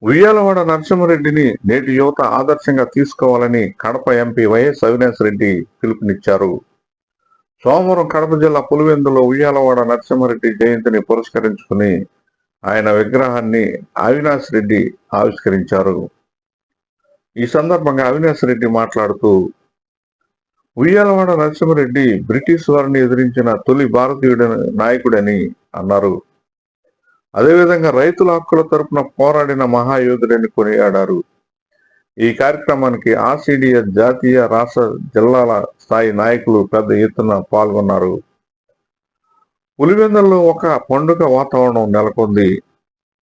ఉయ్యాలవాడ నరసింహారెడ్డిని నేటి యువత ఆదర్శంగా తీసుకోవాలని కడప ఎంపీ వైఎస్ అవినాష్ రెడ్డి పిలుపునిచ్చారు. సోమవారం కడప జిల్లా పులివెందులో ఉయ్యాలవాడ నరసింహారెడ్డి జయంతిని పురస్కరించుకుని ఆయన విగ్రహాన్ని అవినాష్ రెడ్డి ఆవిష్కరించారు. ఈ సందర్భంగా అవినాష్ రెడ్డి మాట్లాడుతూ, ఉయ్యాలవాడ నరసింహారెడ్డి బ్రిటిష్ వారిని ఎదిరించిన తొలి భారతీయుడ నాయకుడని అన్నారు. అదేవిధంగా రైతుల హక్కుల తరపున పోరాడిన మహాయోధుడని కొనియాడారు. ఈ కార్యక్రమానికి ఆర్సీడీఎస్ జాతీయ, రాష్ట్ర, జిల్లాల స్థాయి నాయకులు పెద్ద ఎత్తున పాల్గొన్నారు. పులివెందుల్లో ఒక పండుగ వాతావరణం నెలకొంది.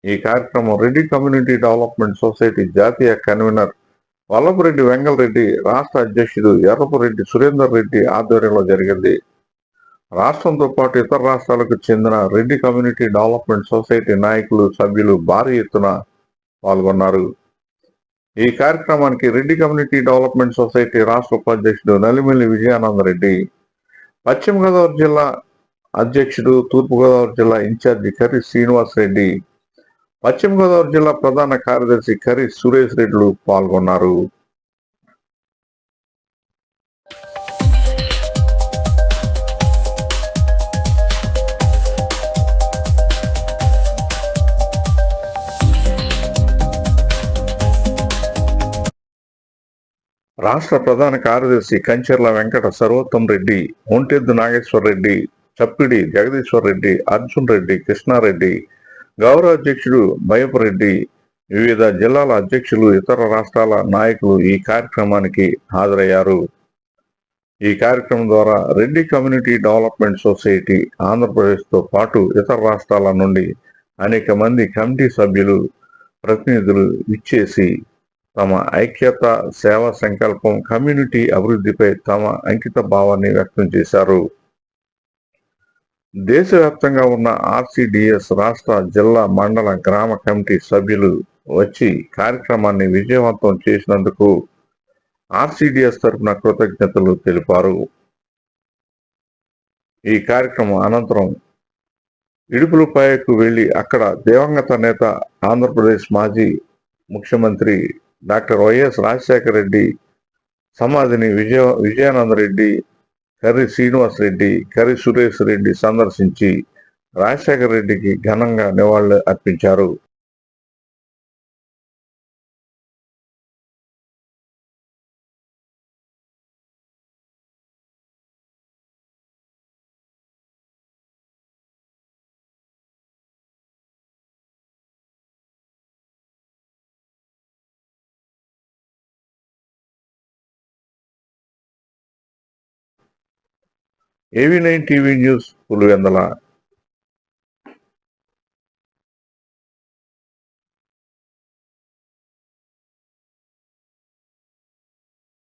ఈ కార్యక్రమం రెడ్డి కమ్యూనిటీ డెవలప్మెంట్ సొసైటీ జాతీయ కన్వీనర్ వల్లభరెడ్డి వెంగళరెడ్డి, రాష్ట్ర అధ్యక్షుడు ఎర్రపురెడ్డి సురేందర్ రెడ్డి ఆధ్వర్యంలో జరిగింది. రాష్ట్రంతో పాటు ఇతర రాష్ట్రాలకు చెందిన రెడ్డి కమ్యూనిటీ డెవలప్మెంట్ సొసైటీ నాయకులు, సభ్యులు భారీ ఎత్తున పాల్గొన్నారు. ఈ కార్యక్రమానికి రెడ్డి కమ్యూనిటీ డెవలప్మెంట్ సొసైటీ రాష్ట్ర ఉపాధ్యక్షుడు నలిమిల్లి విజయానందరెడ్డి, పశ్చిమ గోదావరి జిల్లా అధ్యక్షుడు, తూర్పుగోదావరి జిల్లా ఇన్ఛార్జి కర్రి శ్రీనివాస్ రెడ్డి, పశ్చిమ గోదావరి జిల్లా ప్రధాన కార్యదర్శి కర్రి సురేష్ రెడ్డిలు పాల్గొన్నారు. రాష్ట్ర ప్రధాన కార్యదర్శి కంచెర్ల వెంకట సర్వోత్తం రెడ్డి, ఒంటెద్దు నాగేశ్వర రెడ్డి, చప్పిడి జగదీశ్వర్ రెడ్డి, అర్జున్ రెడ్డి, కృష్ణారెడ్డి, గౌరవ అధ్యక్షుడు బయపరెడ్డి, వివిధ జిల్లాల అధ్యక్షులు, ఇతర రాష్ట్రాల నాయకులు ఈ కార్యక్రమానికి హాజరయ్యారు. ఈ కార్యక్రమం ద్వారా రెడ్డి కమ్యూనిటీ డెవలప్మెంట్ సొసైటీ ఆంధ్రప్రదేశ్తో పాటు ఇతర రాష్ట్రాల నుండి అనేక మంది కమిటీ సభ్యులు, ప్రతినిధులు ఇచ్చేసి తమ ఐక్యత, సేవా సంకల్పం, కమ్యూనిటీ అభివృద్ధిపై తమ అంకిత భావాన్ని వ్యక్తం చేశారు. దేశవ్యాప్తంగా ఉన్న ఆర్సీడీఎస్ రాష్ట్ర, జిల్లా, మండల, గ్రామ కమిటీ సభ్యులు వచ్చి కార్యక్రమాన్ని విజయవంతం చేసినందుకు ఆర్సీడీఎస్ తరఫున కృతజ్ఞతలు తెలిపారు. ఈ కార్యక్రమం అనంతరం ఇడుపులపాయకు వెళ్లి అక్కడ దివంగత నేత, ఆంధ్రప్రదేశ్ మాజీ ముఖ్యమంత్రి డాక్టర్ వైఎస్ రాజశేఖర రెడ్డి సమాధిని విజయానందరెడ్డి, కర్రి శ్రీనివాస్ రెడ్డి, కర్రి సురేష్ రెడ్డి సందర్శించి రాజశేఖర రెడ్డికి ఘనంగా నివాళులు అర్పించారు. AV9 TV news Pulivendula.